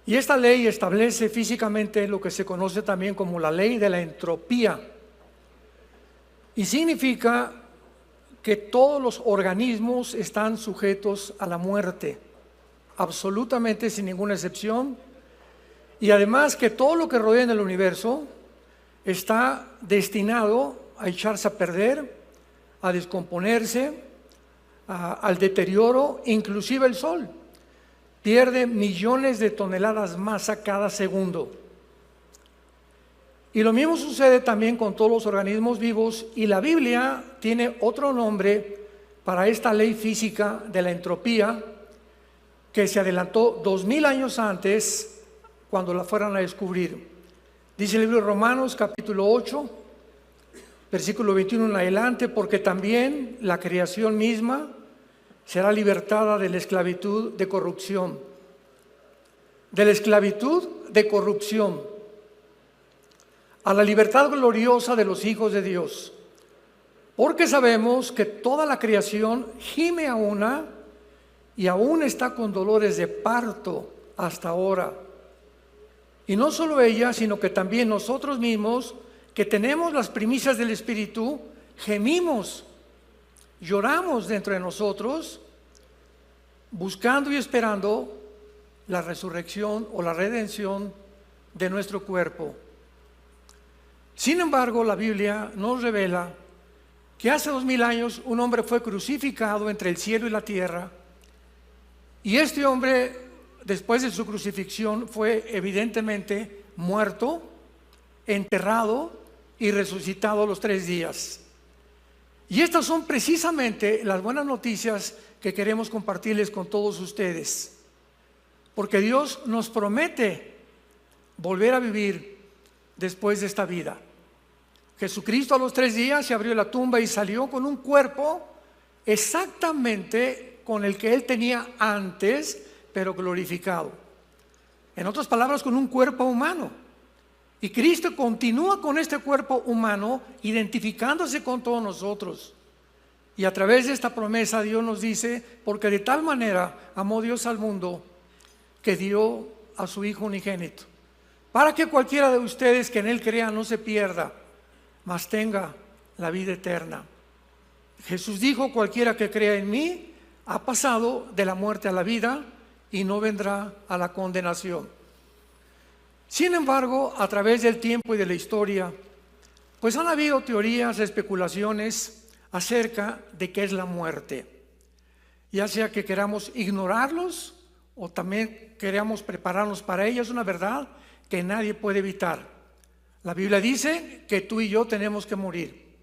Y esta ley establece físicamente lo que se conoce también como la ley de la entropía. Y significa que todos los organismos están sujetos a la muerte, absolutamente sin ninguna excepción. Y además que todo lo que rodea en el universo está destinado a echarse a perder, a descomponerse, al deterioro. Inclusive el Sol pierde millones de toneladas de masa cada segundo. Y lo mismo sucede también con todos los organismos vivos, y la Biblia tiene otro nombre para esta ley física de la entropía que se adelantó 2000 años antes cuando la fueran a descubrir. Dice el libro de Romanos capítulo 8, versículo 21 en adelante: porque también la creación misma será libertada de la esclavitud de corrupción. De la esclavitud de corrupción a la libertad gloriosa de los hijos de Dios. Porque sabemos que toda la creación gime a una y aún está con dolores de parto hasta ahora. Y no solo ella, sino que también nosotros mismos, que tenemos las primicias del Espíritu, gemimos, lloramos dentro de nosotros, buscando y esperando la resurrección o la redención de nuestro cuerpo. Sin embargo, la Biblia nos revela que hace 2000 años un hombre fue crucificado entre el cielo y la tierra, y este hombre, después de su crucifixión, fue evidentemente muerto, enterrado y resucitado a los 3 días. Y estas son precisamente las buenas noticias que queremos compartirles con todos ustedes, porque Dios nos promete volver a vivir después de esta vida. Jesucristo a los 3 días se abrió la tumba y salió con un cuerpo exactamente con el que Él tenía antes, pero glorificado. En otras palabras, con un cuerpo humano. Y Cristo continúa con este cuerpo humano, identificándose con todos nosotros. Y a través de esta promesa Dios nos dice: porque de tal manera amó Dios al mundo, que dio a su Hijo unigénito, para que cualquiera de ustedes que en Él crea no se pierda, mas tenga la vida eterna. Jesús dijo: cualquiera que crea en mí ha pasado de la muerte a la vida y no vendrá a la condenación. Sin embargo, a través del tiempo y de la historia, pues han habido teorías, especulaciones acerca de qué es la muerte, ya sea que queramos ignorarlos o también queramos prepararnos para ella. Es una verdad que nadie puede evitar. La Biblia dice que tú y yo tenemos que morir.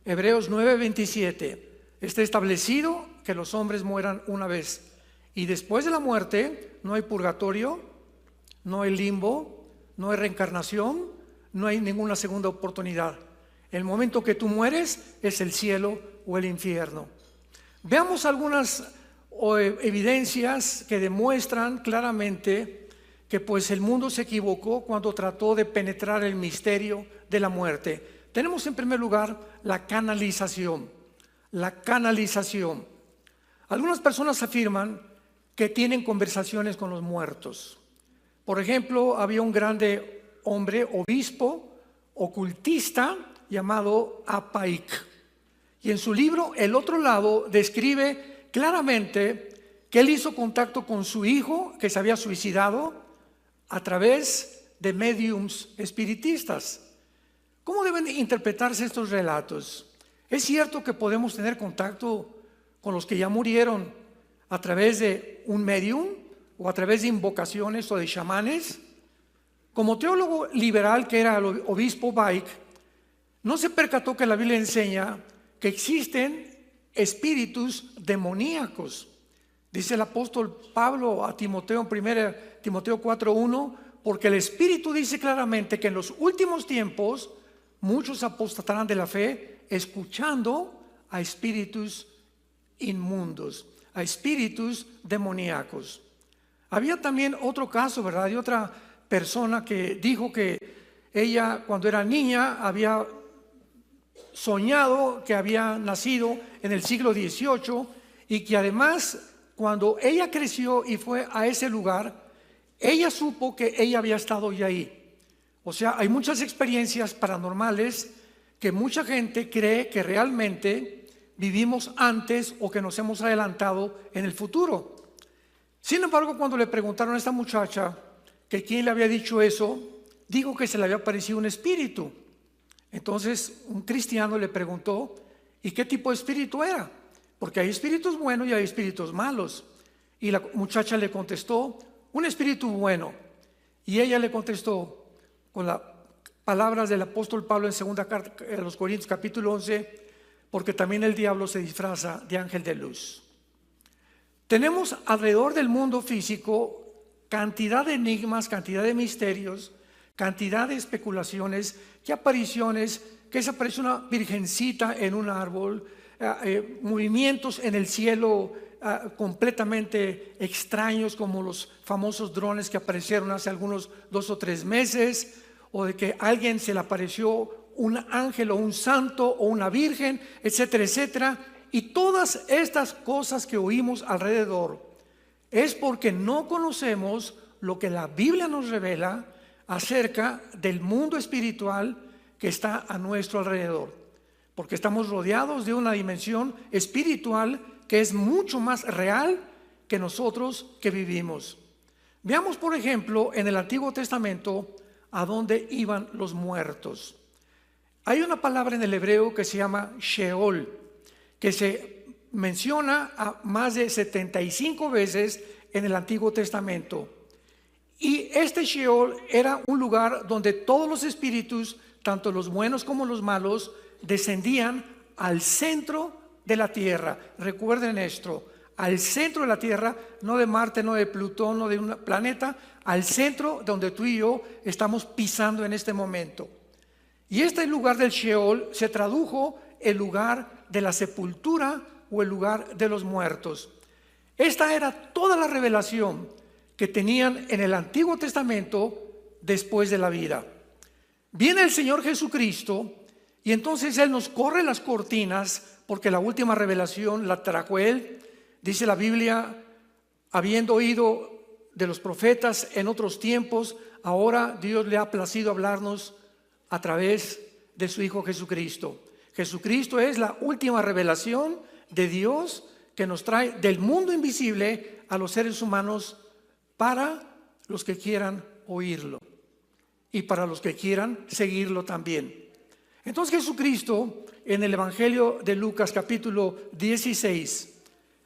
Hebreos 9:27: está establecido que los hombres mueran una vez, y después de la muerte no hay purgatorio, no hay limbo, no hay reencarnación, no hay ninguna segunda oportunidad. El momento que tú mueres es el cielo o el infierno. Veamos algunas evidencias que demuestran claramente que pues el mundo se equivocó cuando trató de penetrar el misterio de la muerte. Tenemos en primer lugar la canalización. La canalización. Algunas personas afirman que tienen conversaciones con los muertos. Por ejemplo, había un grande hombre, obispo, ocultista, llamado Apaik. Y en su libro El otro lado describe claramente que él hizo contacto con su hijo que se había suicidado a través de médiums espiritistas. ¿Cómo deben interpretarse estos relatos? ¿Es cierto que podemos tener contacto con los que ya murieron a través de un medium o a través de invocaciones o de chamanes? Como teólogo liberal que era el obispo Baik, no se percató que la Biblia enseña que existen espíritus demoníacos. Dice el apóstol Pablo a Timoteo en 1 Timoteo 4:1: porque el Espíritu dice claramente que en los últimos tiempos muchos apostatarán de la fe, escuchando a espíritus inmundos, a espíritus demoníacos. Había también otro caso, ¿verdad?, de otra persona que dijo que ella, cuando era niña, había soñado que había nacido en el siglo XVIII y que además, cuando ella creció y fue a ese lugar, ella supo que ella había estado ya ahí. O sea, hay muchas experiencias paranormales que mucha gente cree que realmente vivimos antes o que nos hemos adelantado en el futuro. Sin embargo, cuando le preguntaron a esta muchacha que quién le había dicho eso, dijo que se le había aparecido un espíritu. Entonces un cristiano le preguntó, ¿y qué tipo de espíritu era? Porque hay espíritus buenos y hay espíritus malos. Y la muchacha le contestó, un espíritu bueno. Y ella le contestó con las palabras del apóstol Pablo en segunda carta a los Corintios capítulo 11, porque también el diablo se disfraza de ángel de luz. Tenemos alrededor del mundo físico cantidad de enigmas, cantidad de misterios, cantidad de especulaciones, que apariciones, que se aparece una virgencita en un árbol, movimientos en el cielo completamente extraños, como los famosos drones que aparecieron hace algunos 2 o 3 meses, o de que a alguien se le apareció un ángel o un santo o una virgen, etcétera, etcétera. Y todas estas cosas que oímos alrededor es porque no conocemos lo que la Biblia nos revela acerca del mundo espiritual que está a nuestro alrededor, porque estamos rodeados de una dimensión espiritual que es mucho más real que nosotros que vivimos. Veamos, por ejemplo, en el Antiguo Testamento a dónde iban los muertos. Hay una palabra en el hebreo que se llama Sheol, que se menciona a más de 75 veces en el Antiguo Testamento. Y este Sheol era un lugar donde todos los espíritus, tanto los buenos como los malos, descendían al centro de la tierra. Recuerden esto, al centro de la tierra, no de Marte, no de Plutón, no de un planeta, al centro donde tú y yo estamos pisando en este momento. Y este lugar del Sheol se tradujo el lugar de la sepultura o el lugar de los muertos. Esta era toda la revelación que tenían en el Antiguo Testamento después de la vida. Viene el Señor Jesucristo y entonces Él nos corre las cortinas, porque la última revelación la trajo Él. Dice la Biblia, habiendo oído de los profetas en otros tiempos, ahora Dios le ha placido hablarnos a través de su Hijo Jesucristo. Jesucristo es la última revelación de Dios que nos trae del mundo invisible a los seres humanos para los que quieran oírlo y para los que quieran seguirlo también. Entonces Jesucristo en el Evangelio de Lucas capítulo 16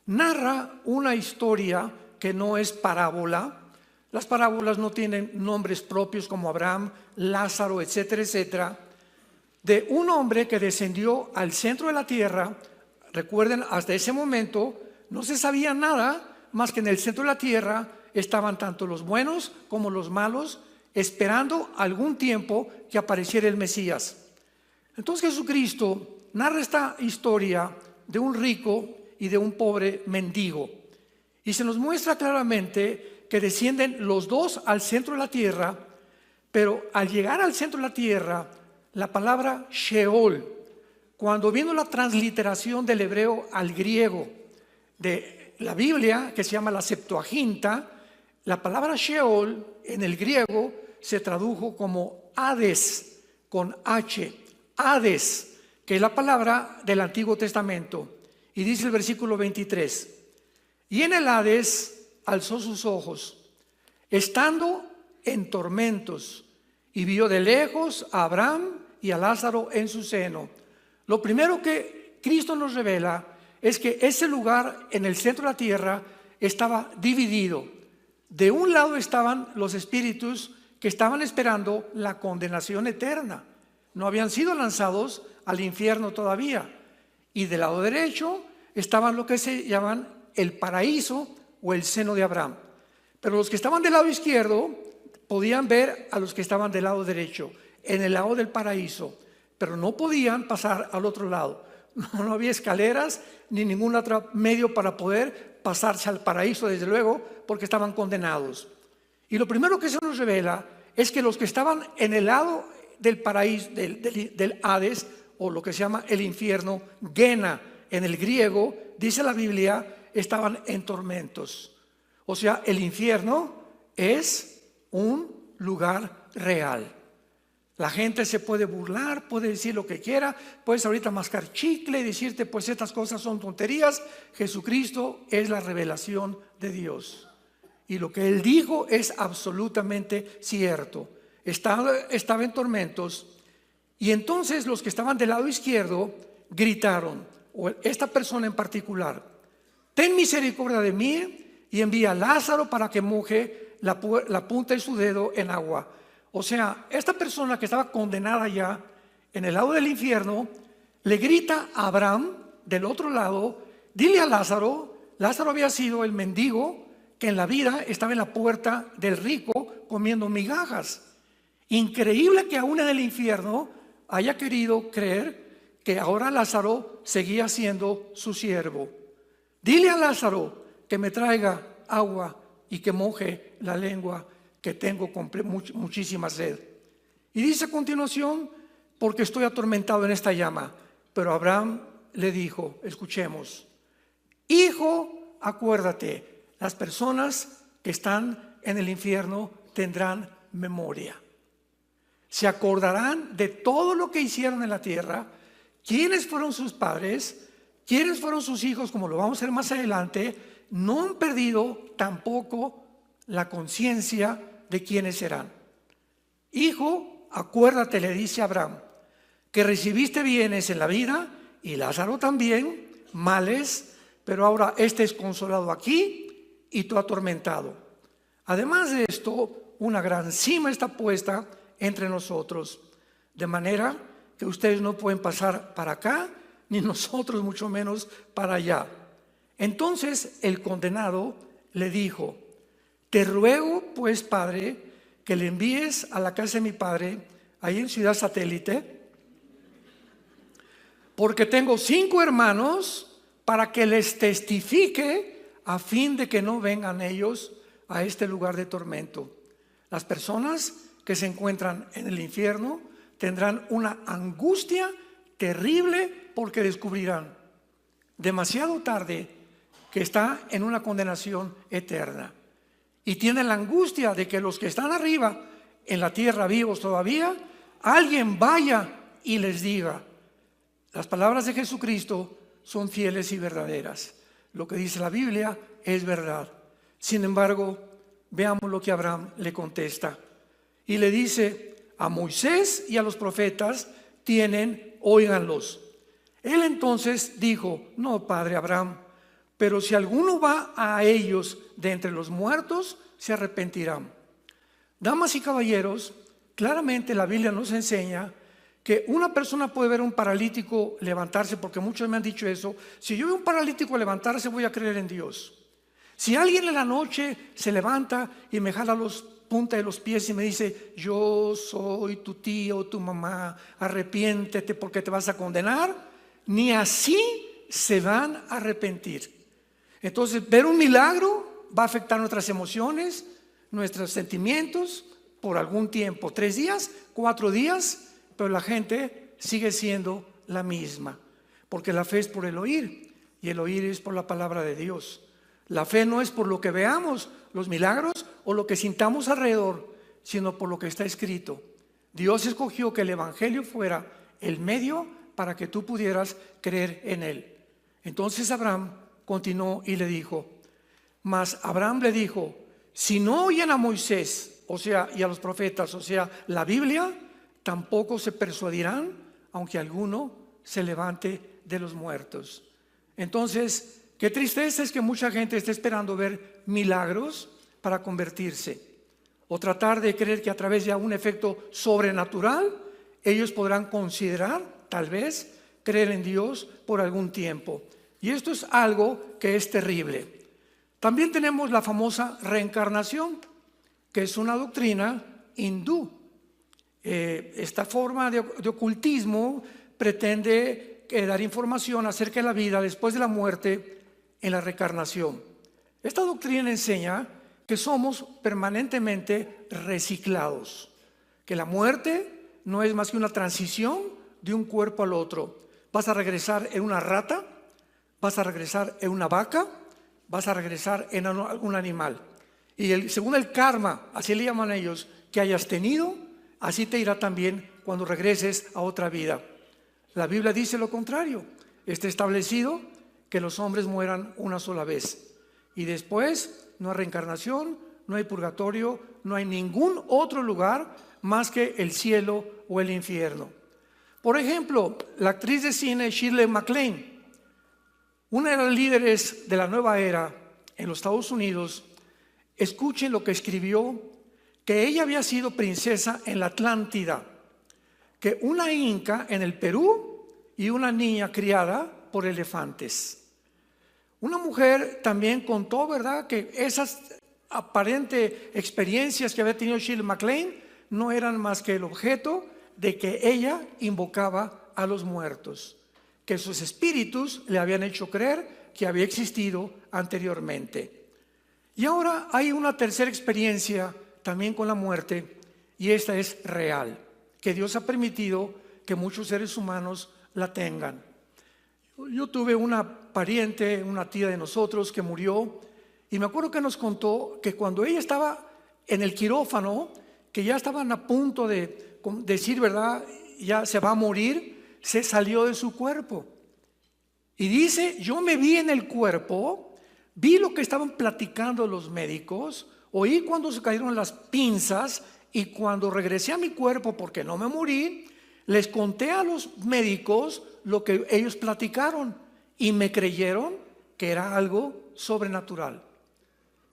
narra una historia que no es parábola. Las parábolas no tienen nombres propios como Abraham, Lázaro, etcétera, etcétera, de un hombre que descendió al centro de la tierra. Recuerden, hasta ese momento no se sabía nada más que en el centro de la tierra estaban tanto los buenos como los malos, esperando algún tiempo que apareciera el Mesías. Entonces Jesucristo narra esta historia de un rico y de un pobre mendigo, y se nos muestra claramente que descienden los dos al centro de la tierra, pero al llegar al centro de la tierra, la palabra Sheol, cuando vino la transliteración del hebreo al griego de la Biblia, que se llama la Septuaginta, la palabra Sheol en el griego se tradujo como Hades, con H, Hades, que es la palabra del Antiguo Testamento. Y dice el versículo 23, y en el Hades alzó sus ojos, estando en tormentos, y vio de lejos a Abraham y a Lázaro en su seno. Lo primero que Cristo nos revela es que ese lugar en el centro de la tierra estaba dividido. De un lado estaban los espíritus que estaban esperando la condenación eterna. No habían sido lanzados al infierno todavía. Y del lado derecho estaban lo que se llaman el paraíso o el seno de Abraham. Pero los que estaban del lado izquierdo podían ver a los que estaban del lado derecho, en el lado del paraíso, pero no podían pasar al otro lado. No había escaleras ni ningún otro medio para poder pasarse al paraíso, desde luego, porque estaban condenados. Y lo primero que se nos revela es que los que estaban en el lado del paraíso, del Hades, o lo que se llama el infierno, Gena en el griego, dice la Biblia, estaban en tormentos. O sea, el infierno es un lugar real. La gente se puede burlar, puede decir lo que quiera, puedes ahorita mascar chicle y decirte pues estas cosas son tonterías. Jesucristo es la revelación de Dios. Y lo que Él dijo es absolutamente cierto. Estaba en tormentos. Y entonces los que estaban del lado izquierdo gritaron, o esta persona en particular: ten misericordia de mí y envía a Lázaro para que moje la punta de su dedo en agua. O sea, esta persona que estaba condenada ya en el lado del infierno le grita a Abraham del otro lado: dile a Lázaro. Lázaro había sido el mendigo que en la vida estaba en la puerta del rico comiendo migajas. Increíble que aún en el infierno haya querido creer que ahora Lázaro seguía siendo su siervo. Dile a Lázaro que me traiga agua y que moje la lengua, que tengo con muchísima sed. Y dice a continuación: porque estoy atormentado en esta llama. Pero Abraham le dijo, escuchemos: hijo, acuérdate, las personas que están en el infierno tendrán memoria. Se acordarán de todo lo que hicieron en la tierra, quiénes fueron sus padres, quiénes fueron sus hijos, como lo vamos a ver más adelante. No han perdido tampoco la conciencia de quiénes serán. Hijo, acuérdate, le dice Abraham, que recibiste bienes en la vida, y Lázaro también, males, pero ahora este es consolado aquí y tú atormentado. Además de esto, una gran cima está puesta entre nosotros, de manera que ustedes no pueden pasar para acá, ni nosotros mucho menos para allá. Entonces el condenado le dijo: te ruego pues, Padre, que le envíes a la casa de mi padre, ahí en Ciudad Satélite, porque tengo 5 hermanos, para que les testifique, a fin de que no vengan ellos a este lugar de tormento. Las personas que se encuentran en el infierno tendrán una angustia terrible, porque descubrirán demasiado tarde que está en una condenación eterna. Y tienen la angustia de que los que están arriba en la tierra vivos todavía, alguien vaya y les diga: las palabras de Jesucristo son fieles y verdaderas. Lo que dice la Biblia es verdad. Sin embargo, veamos lo que Abraham le contesta. Y le dice: a Moisés y a los profetas tienen, óiganlos. Él entonces dijo: no, padre Abraham, pero si alguno va a ellos de entre los muertos, se arrepentirán. Damas y caballeros, claramente la Biblia nos enseña que una persona puede ver un paralítico levantarse, porque muchos me han dicho eso: si yo veo un paralítico levantarse, voy a creer en Dios. Si alguien en la noche se levanta y me jala los punta de los pies y me dice: yo soy tu tío o tu mamá, arrepiéntete porque te vas a condenar, ni así se van a arrepentir. Entonces, ver un milagro va a afectar nuestras emociones, nuestros sentimientos por algún tiempo, 3 días, 4 días, pero la gente sigue siendo la misma, porque la fe es por el oír, y el oír es por la palabra de Dios. La fe no es por lo que veamos, los milagros, o lo que sintamos alrededor, sino por lo que está escrito. Dios escogió que el evangelio fuera el medio para que tú pudieras creer en él. Entonces Abraham continuó y le dijo: mas Abraham le dijo: si no oyen a Moisés, o sea, y a los profetas, o sea, la Biblia, tampoco se persuadirán, aunque alguno se levante de los muertos. Entonces, qué tristeza es que mucha gente esté esperando ver milagros para convertirse, o tratar de creer que a través de un efecto sobrenatural ellos podrán considerar, tal vez, creer en Dios por algún tiempo. Y esto es algo que es terrible. También tenemos la famosa reencarnación, que es una doctrina hindú. Esta forma de ocultismo pretende dar información acerca de la vida después de la muerte en la reencarnación. Esta doctrina enseña que somos permanentemente reciclados, que la muerte no es más que una transición de un cuerpo al otro. Vas a regresar en una rata, vas a regresar en una vaca, vas a regresar en un animal. Y según el karma, así le llaman ellos, que hayas tenido, así te irá también cuando regreses a otra vida. La Biblia dice lo contrario. Está establecido que los hombres mueran una sola vez. Y después no hay reencarnación, no hay purgatorio, no hay ningún otro lugar más que el cielo o el infierno. Por ejemplo, la actriz de cine Shirley MacLaine, una de las líderes de la nueva era en los Estados Unidos, escuchen lo que escribió, que ella había sido princesa en la Atlántida, que una inca en el Perú y una niña criada por elefantes. Una mujer también contó, ¿verdad?, que esas aparentes experiencias que había tenido Shirley MacLaine no eran más que el objeto de que ella invocaba a los muertos, que sus espíritus le habían hecho creer que había existido anteriormente. Y ahora hay una tercera experiencia también con la muerte, y esta es real, que Dios ha permitido que muchos seres humanos la tengan. Yo tuve una pariente, una tía de nosotros que murió, y me acuerdo que nos contó que cuando ella estaba en el quirófano, que ya estaban a punto de decir, ¿verdad?, ya se va a morir, se salió de su cuerpo. Y dice, yo me vi en el cuerpo, vi lo que estaban platicando los médicos, oí cuando se cayeron las pinzas, y cuando regresé a mi cuerpo, porque no me morí, les conté a los médicos lo que ellos platicaron y me creyeron que era algo sobrenatural.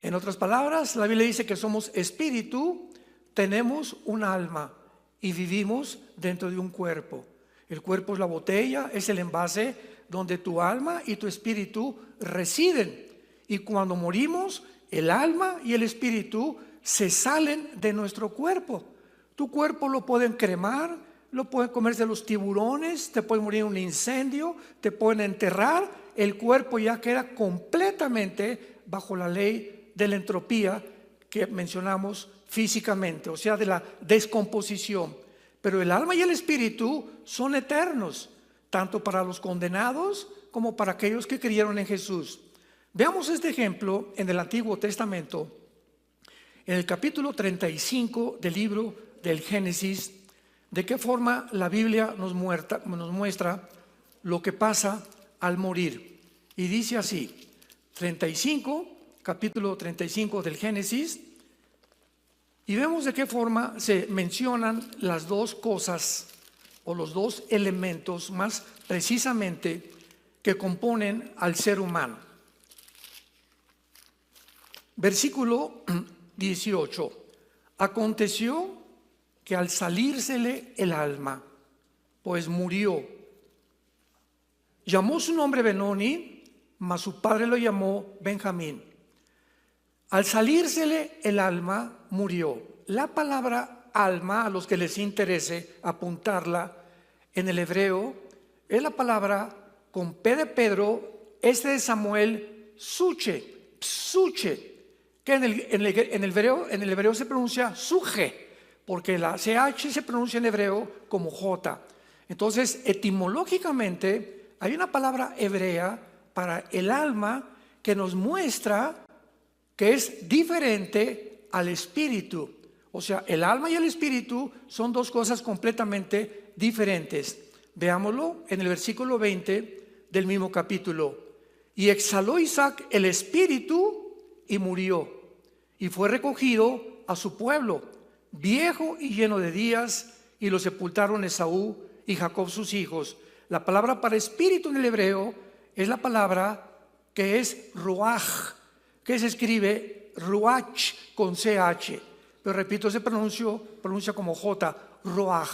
En otras palabras, la Biblia dice que somos espíritu, tenemos un alma y vivimos dentro de un cuerpo. El cuerpo es la botella, es el envase donde tu alma y tu espíritu residen. Y cuando morimos, el alma y el espíritu se salen de nuestro cuerpo. Tu cuerpo lo pueden cremar, lo pueden comerse los tiburones, te puede morir en un incendio, te pueden enterrar. El cuerpo ya queda completamente bajo la ley de la entropía que mencionamos físicamente, o sea, de la descomposición. Pero el alma y el espíritu son eternos, tanto para los condenados como para aquellos que creyeron en Jesús. Veamos este ejemplo en el Antiguo Testamento, en el capítulo 35 del libro del Génesis, de qué forma la Biblia nos muestra lo que pasa al morir. Y dice así, capítulo 35 del Génesis, y vemos de qué forma se mencionan las dos cosas o los dos elementos más precisamente que componen al ser humano. Versículo 18. Aconteció que al salírsele el alma, pues murió, llamó su nombre Benoni, mas su padre lo llamó Benjamín. Al salírsele el alma, murió. La palabra alma, a los que les interese apuntarla, en el hebreo, es la palabra con P de Pedro, de Samuel, psuche, que en el hebreo se pronuncia suje, porque la CH se pronuncia en hebreo como J. Entonces, etimológicamente, hay una palabra hebrea para el alma que nos muestra que es diferente al espíritu. O sea, el alma y el espíritu son dos cosas completamente diferentes. Veámoslo en el versículo 20 del mismo capítulo. Y exhaló Isaac el espíritu y murió, y fue recogido a su pueblo, viejo y lleno de días, y lo sepultaron Esaú y Jacob sus hijos. La palabra para espíritu en el hebreo es la palabra que es ruach, que se escribe ruach con CH, pero repito, se pronuncia como J, ruach.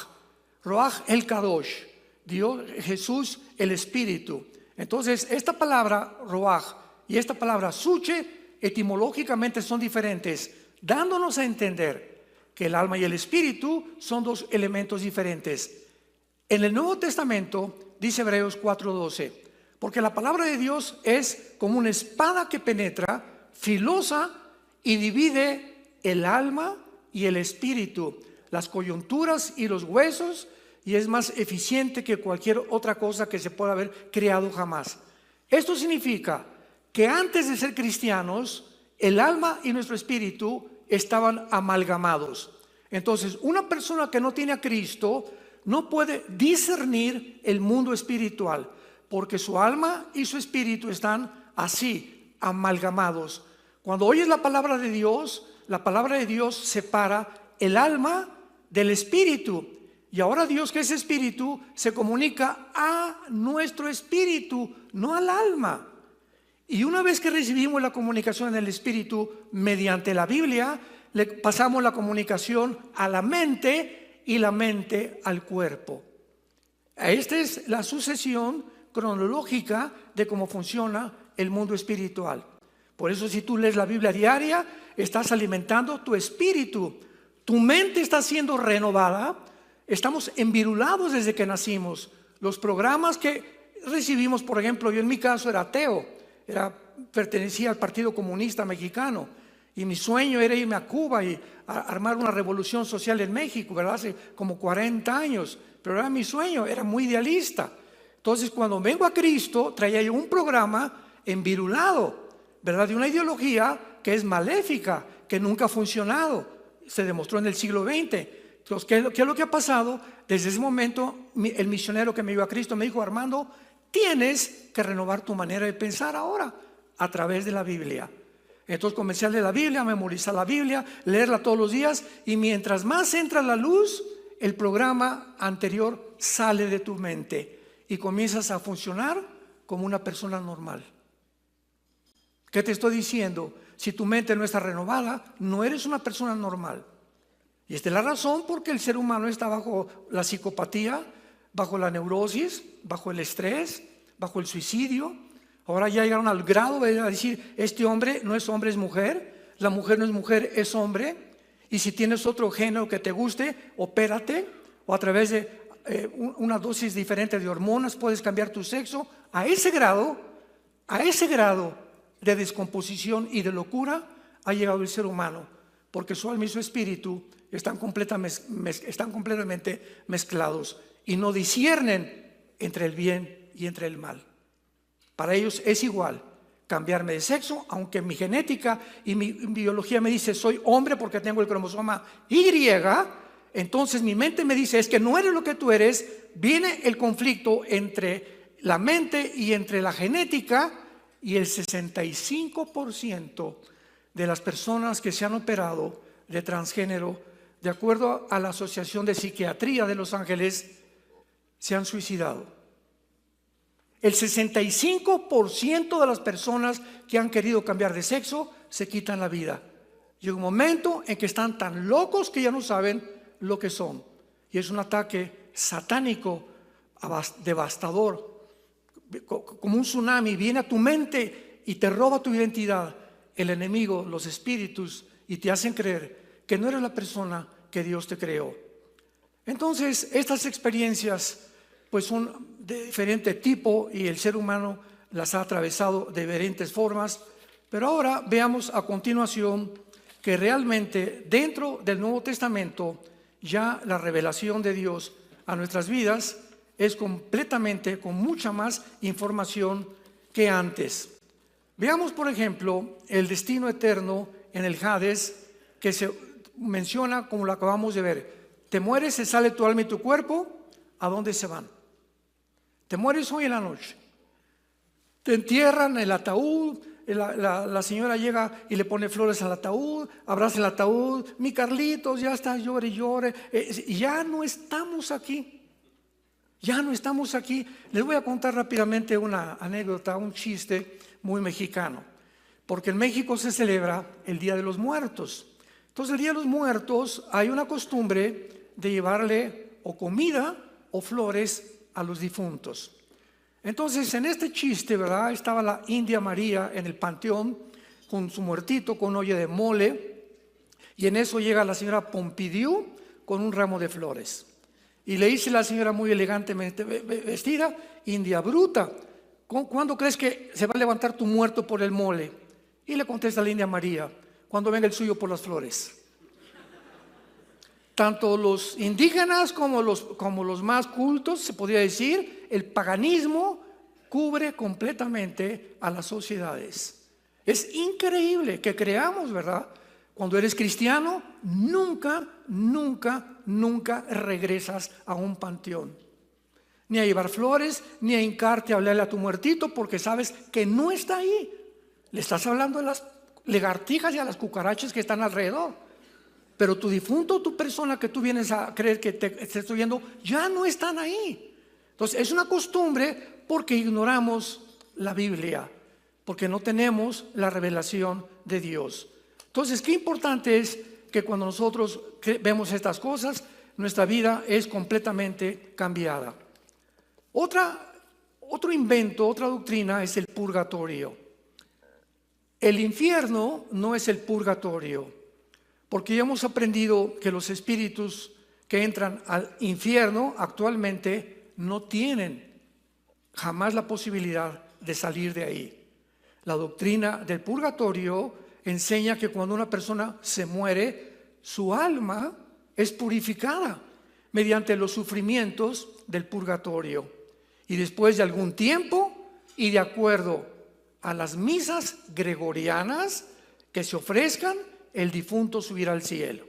Ruach el Kadosh, Dios, Jesús el Espíritu. Entonces, esta palabra ruach y esta palabra suche etimológicamente son diferentes, dándonos a entender que el alma y el espíritu son dos elementos diferentes. En el Nuevo Testamento dice Hebreos 4:12, porque la palabra de Dios es como una espada que penetra, filosa, y divide el alma y el espíritu, las coyunturas y los huesos, y es más eficiente que cualquier otra cosa que se pueda haber creado jamás. Esto significa que antes de ser cristianos, el alma y nuestro espíritu estaban amalgamados. Entonces, una persona que no tiene a Cristo no puede discernir el mundo espiritual, porque su alma y su espíritu están así, amalgamados. Cuando oyes la palabra de Dios separa el alma del espíritu. Y ahora Dios, que es espíritu, se comunica a nuestro espíritu, no al alma. Y una vez que recibimos la comunicación en el espíritu mediante la Biblia, le pasamos la comunicación a la mente y la mente al cuerpo. Esta es la sucesión cronológica de cómo funciona el mundo espiritual. Por eso, si tú lees la Biblia diaria, estás alimentando tu espíritu. Tu mente está siendo renovada. Estamos envirulados desde que nacimos. Los programas que recibimos, por ejemplo, yo en mi caso era ateo, pertenecía al Partido Comunista Mexicano, y mi sueño era irme a Cuba y armar una revolución social en México, ¿verdad? Hace como 40 años, pero era mi sueño, era muy idealista. Entonces, cuando vengo a Cristo, traía yo un programa envirulado, ¿verdad? De una ideología que es maléfica, que nunca ha funcionado. Se demostró en el siglo XX. Entonces, ¿qué es lo que ha pasado? Desde ese momento, el misionero que me llevó a Cristo me dijo: Armando, tienes que renovar tu manera de pensar ahora a través de la Biblia. Entonces comencé a leer la Biblia, a memorizar la Biblia, leerla todos los días, y mientras más entra la luz, el programa anterior sale de tu mente y comienzas a funcionar como una persona normal. ¿Qué te estoy diciendo? Si tu mente no está renovada, no eres una persona normal. Y esta es la razón por qué el ser humano está bajo la psicopatía, bajo la neurosis, bajo el estrés, bajo el suicidio. Ahora ya llegaron al grado de decir: este hombre no es hombre, es mujer. La mujer no es mujer, es hombre. Y si tienes otro género que te guste, opérate, o a través de una dosis diferente de hormonas puedes cambiar tu sexo. A ese grado de descomposición y de locura ha llegado el ser humano, porque su alma y su espíritu están completamente mezclados y no disciernen entre el bien y entre el mal. Para ellos es igual cambiarme de sexo, aunque mi genética y mi biología me dice soy hombre porque tengo el cromosoma Y. Entonces mi mente me dice: es que no eres lo que tú eres. Viene el conflicto entre la mente y entre la genética, y el 65% de las personas que se han operado de transgénero, de acuerdo a la Asociación de Psiquiatría de Los Ángeles, se han suicidado. El 65% de las personas que han querido cambiar de sexo se quitan la vida. Llega un momento en que están tan locos que ya no saben lo que son. Y es un ataque satánico, devastador. Como un tsunami viene a tu mente y te roba tu identidad. El enemigo, los espíritus, y te hacen creer que no eres la persona que Dios te creó. Entonces, estas experiencias pues son de diferente tipo y el ser humano las ha atravesado de diferentes formas. Pero ahora veamos a continuación que realmente dentro del Nuevo Testamento ya la revelación de Dios a nuestras vidas es completamente, con mucha más información que antes. Veamos, por ejemplo, el destino eterno en el Hades, que se menciona como lo acabamos de ver. Te mueres, se sale tu alma y tu cuerpo. ¿A dónde se van? Te mueres hoy en la noche. Te entierran en el ataúd. La señora llega y le pone flores al ataúd, abraza el ataúd. Mi Carlitos, ya está, llore y llore. Ya no estamos aquí. Ya no estamos aquí. Les voy a contar rápidamente una anécdota, un chiste muy mexicano. Porque en México se celebra el Día de los Muertos. Entonces, el Día de los Muertos hay una costumbre de llevarle o comida o flores a los difuntos. Entonces, en este chiste, ¿verdad? Estaba la India María en el panteón con su muertito, con olla de mole, y en eso llega la señora Pompidou con un ramo de flores. Y le dice la señora, muy elegantemente vestida: India bruta, ¿cuándo crees que se va a levantar tu muerto por el mole? Y le contesta la India María: cuando venga el suyo por las flores. Tanto los indígenas como los más cultos, se podría decir, el paganismo cubre completamente a las sociedades. Es increíble que creamos, ¿verdad? Cuando eres cristiano, nunca, nunca, nunca regresas a un panteón. Ni a llevar flores, ni a hincarte a hablarle a tu muertito, porque sabes que no está ahí. Le estás hablando a las lagartijas y a las cucarachas que están alrededor. Pero tu difunto, tu persona que tú vienes a creer que te estoy viendo, ya no están ahí. Entonces es una costumbre porque ignoramos la Biblia, porque no tenemos la revelación de Dios. Entonces, qué importante es que cuando nosotros vemos estas cosas, nuestra vida es completamente cambiada. Otro invento, otra doctrina es el purgatorio. El infierno no es el purgatorio, porque ya hemos aprendido que los espíritus que entran al infierno actualmente no tienen jamás la posibilidad de salir de ahí. La doctrina del purgatorio enseña que cuando una persona se muere, su alma es purificada mediante los sufrimientos del purgatorio. Y después de algún tiempo y de acuerdo a las misas gregorianas que se ofrezcan, el difunto subirá al cielo.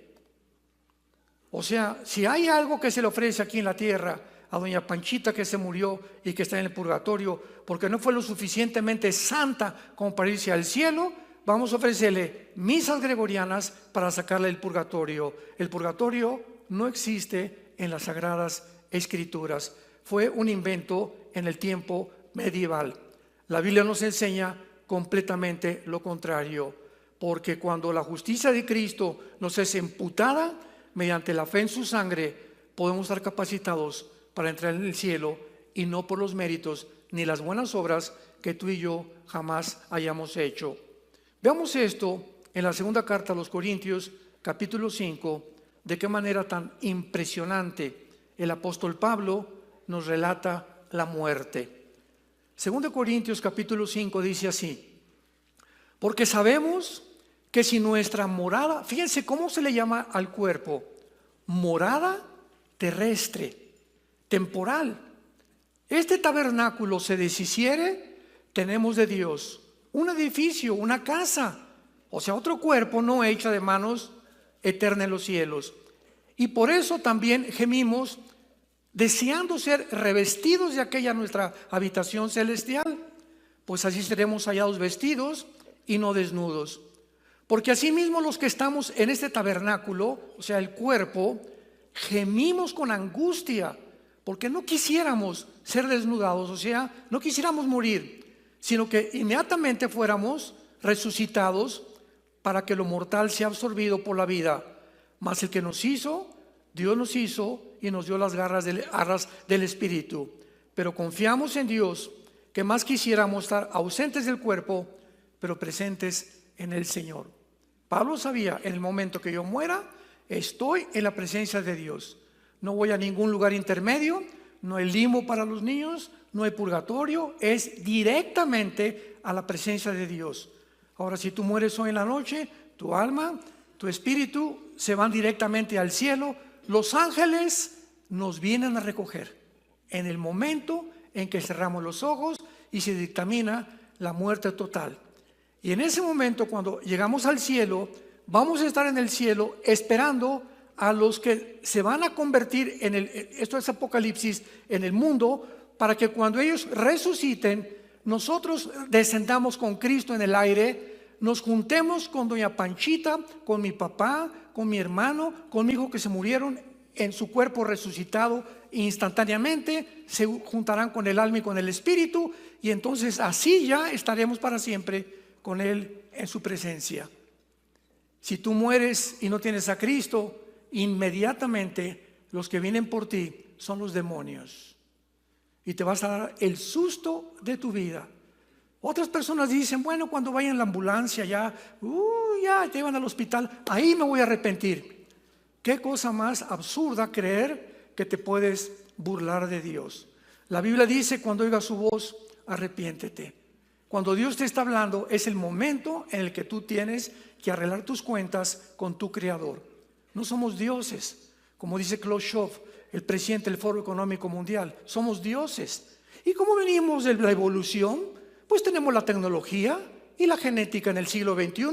O sea, si hay algo que se le ofrece aquí en la tierra a doña Panchita que se murió y que está en el purgatorio porque no fue lo suficientemente santa como para irse al cielo, vamos a ofrecerle misas gregorianas para sacarle del purgatorio. El purgatorio no existe en las Sagradas Escrituras. Fue un invento en el tiempo medieval. La Biblia nos enseña completamente lo contrario, porque cuando la justicia de Cristo nos es imputada mediante la fe en su sangre, podemos estar capacitados para entrar en el cielo y no por los méritos ni las buenas obras que tú y yo jamás hayamos hecho. Veamos esto en la segunda carta a los Corintios, capítulo 5, de qué manera tan impresionante el apóstol Pablo nos relata la muerte. Segunda Corintios, capítulo 5 dice así: porque sabemos que si nuestra morada, fíjense cómo se le llama al cuerpo, morada terrestre, temporal, este tabernáculo se deshiciere, tenemos de Dios un edificio, una casa, o sea, otro cuerpo no hecho de manos, eterna en los cielos. Y por eso también gemimos, deseando ser revestidos de aquella nuestra habitación celestial, pues así seremos hallados vestidos y no desnudos. Porque asimismo los que estamos en este tabernáculo, o sea, el cuerpo, gemimos con angustia, porque no quisiéramos ser desnudados, o sea, no quisiéramos morir, sino que inmediatamente fuéramos resucitados para que lo mortal sea absorbido por la vida. Mas el que nos hizo, Dios nos hizo y nos dio las garras del Espíritu. Pero confiamos en Dios, que más quisiéramos estar ausentes del cuerpo, pero presentes en el Señor. Pablo sabía, en el momento que yo muera, estoy en la presencia de Dios. No voy a ningún lugar intermedio, no hay limbo para los niños, no hay purgatorio, es directamente a la presencia de Dios. Ahora, si tú mueres hoy en la noche, tu alma, tu espíritu se van directamente al cielo. Los ángeles nos vienen a recoger en el momento en que cerramos los ojos y se dictamina la muerte total. Y en ese momento, cuando llegamos al cielo, vamos a estar en el cielo esperando a los que se van a convertir esto es Apocalipsis, en el mundo, para que cuando ellos resuciten, nosotros descendamos con Cristo en el aire, nos juntemos con doña Panchita, con mi papá, con mi hermano, con mi hijo que se murieron en su cuerpo resucitado instantáneamente, se juntarán con el alma y con el espíritu, y entonces así ya estaremos para siempre con Él en su presencia. Si tú mueres y no tienes a Cristo, inmediatamente los que vienen por ti son los demonios y te vas a dar el susto de tu vida. Otras personas dicen, bueno, cuando vaya en la ambulancia ya te llevan al hospital, ahí me voy a arrepentir. Qué cosa más absurda creer que te puedes burlar de Dios. La Biblia dice, cuando oigas su voz, arrepiéntete. Cuando Dios te está hablando, es el momento en el que tú tienes que arreglar tus cuentas con tu Creador. No somos dioses, como dice Klaus Schwab, el presidente del Foro Económico Mundial. Somos dioses. ¿Y cómo venimos de la evolución? Pues tenemos la tecnología, y la genética en el siglo XXI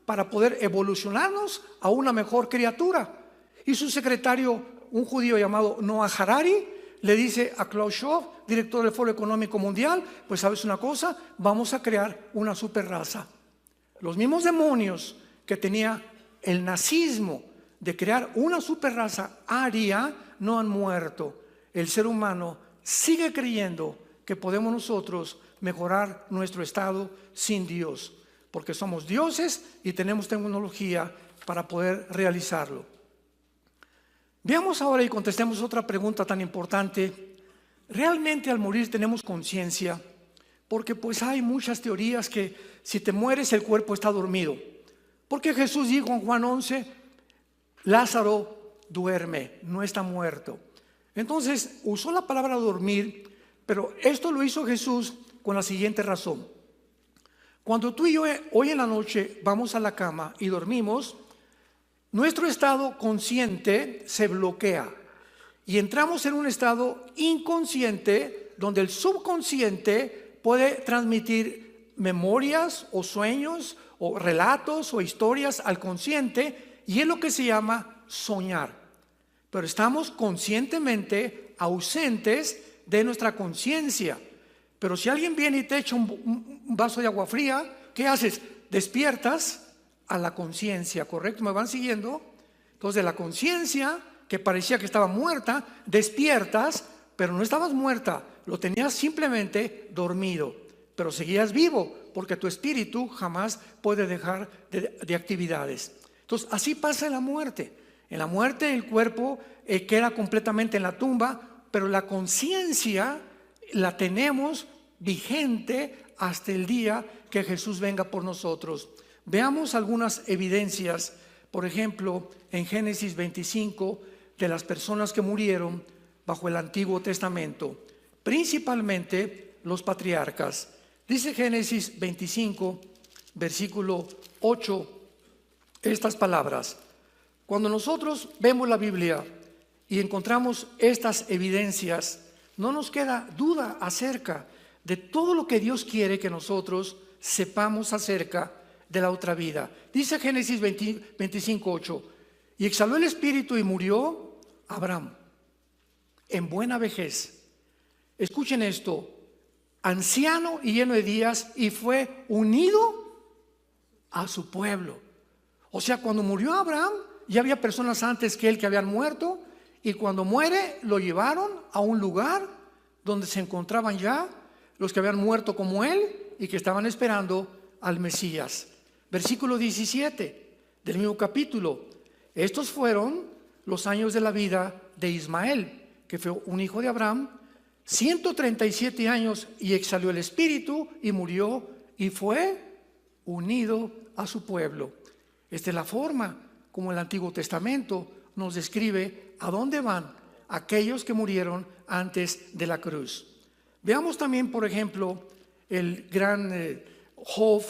para poder evolucionarnos a una mejor criatura. Y su secretario, un judío llamado Noah Harari, le dice a Klaus Schwab, director del Foro Económico Mundial, pues sabes una cosa, vamos a crear una superraza. Los mismos demonios que tenía el nazismo de crear una superraza aria no han muerto. El ser humano sigue creyendo que podemos nosotros mejorar nuestro estado sin Dios, porque somos dioses y tenemos tecnología para poder realizarlo. Veamos ahora y contestemos otra pregunta tan importante. ¿Realmente al morir tenemos conciencia? Porque pues hay muchas teorías que si te mueres el cuerpo está dormido. Porque Jesús dijo en Juan 11, Lázaro duerme, no está muerto. Entonces usó la palabra dormir, pero esto lo hizo Jesús con la siguiente razón. Cuando tú y yo hoy en la noche vamos a la cama y dormimos, nuestro estado consciente se bloquea y entramos en un estado inconsciente donde el subconsciente puede transmitir memorias o sueños o relatos o historias al consciente, y es lo que se llama soñar. Pero estamos conscientemente ausentes de nuestra conciencia. Pero si alguien viene y te echa un vaso de agua fría, ¿qué haces? Despiertas a la conciencia, ¿correcto? ¿Me van siguiendo? Entonces de la conciencia, que parecía que estaba muerta, despiertas, pero no estabas muerta, lo tenías simplemente dormido, pero seguías vivo, porque tu espíritu jamás puede dejar de actividades. Entonces así pasa en la muerte. En la muerte el cuerpo queda completamente en la tumba, pero la conciencia la tenemos vigente hasta el día que Jesús venga por nosotros. Veamos algunas evidencias, por ejemplo, en Génesis 25, de las personas que murieron bajo el Antiguo Testamento, principalmente los patriarcas. Dice Génesis 25, versículo 8, estas palabras. Cuando nosotros vemos la Biblia y encontramos estas evidencias, no nos queda duda acerca de todo lo que Dios quiere que nosotros sepamos acerca de la otra vida. Dice Génesis 25, 8, y exhaló el espíritu y murió Abraham en buena vejez. Escuchen esto, anciano y lleno de días, y fue unido a su pueblo. O sea, cuando murió Abraham, ya había personas antes que él que habían muerto, y cuando muere lo llevaron a un lugar donde se encontraban ya los que habían muerto como él y que estaban esperando al Mesías. Versículo 17 del mismo capítulo. Estos fueron los años de la vida de Ismael, que fue un hijo de Abraham, 137 años, y exhaló el espíritu y murió y fue unido a su pueblo. Esta es la forma como el Antiguo Testamento nos describe a dónde van aquellos que murieron antes de la cruz. Veamos también, por ejemplo, el gran Job,